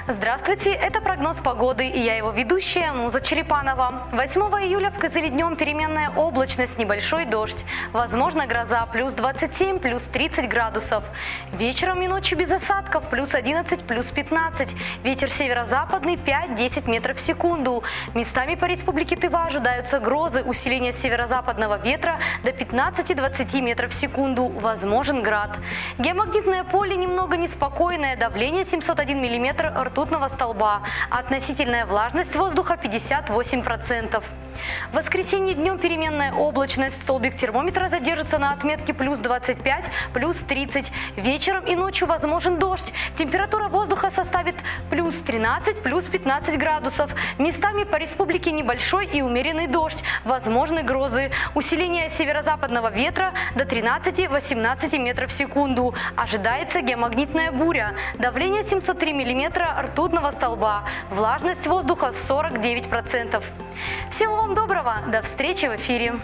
Здравствуйте, это прогноз погоды и я его ведущая Муза Черепанова. 8 июля в Кызыле днем переменная облачность, небольшой дождь. Возможно гроза плюс 27, плюс 30 градусов. Вечером и ночью без осадков плюс 11, плюс 15. Ветер северо-западный 5-10 метров в секунду. Местами по республике Тыва ожидаются грозы, усиление северо-западного ветра до 15-20 метров в секунду. Возможен град. Геомагнитное поле немного неспокойное, давление 701 миллиметр ртутного столба. Относительная влажность воздуха 58%. В воскресенье днем переменная облачность. Столбик термометра задержится на отметке плюс 25, плюс 30. Вечером и ночью возможен дождь. Температура воздуха составит плюс 13, плюс 15 градусов. Местами по республике небольшой и умеренный дождь. Возможны грозы. Усиление северо-западного ветра до 13-18 метров в секунду. Ожидается геомагнитная буря. Давление 703 миллиметра ртутного столба. Влажность воздуха 49%. Всего вам доброго. До встречи в эфире.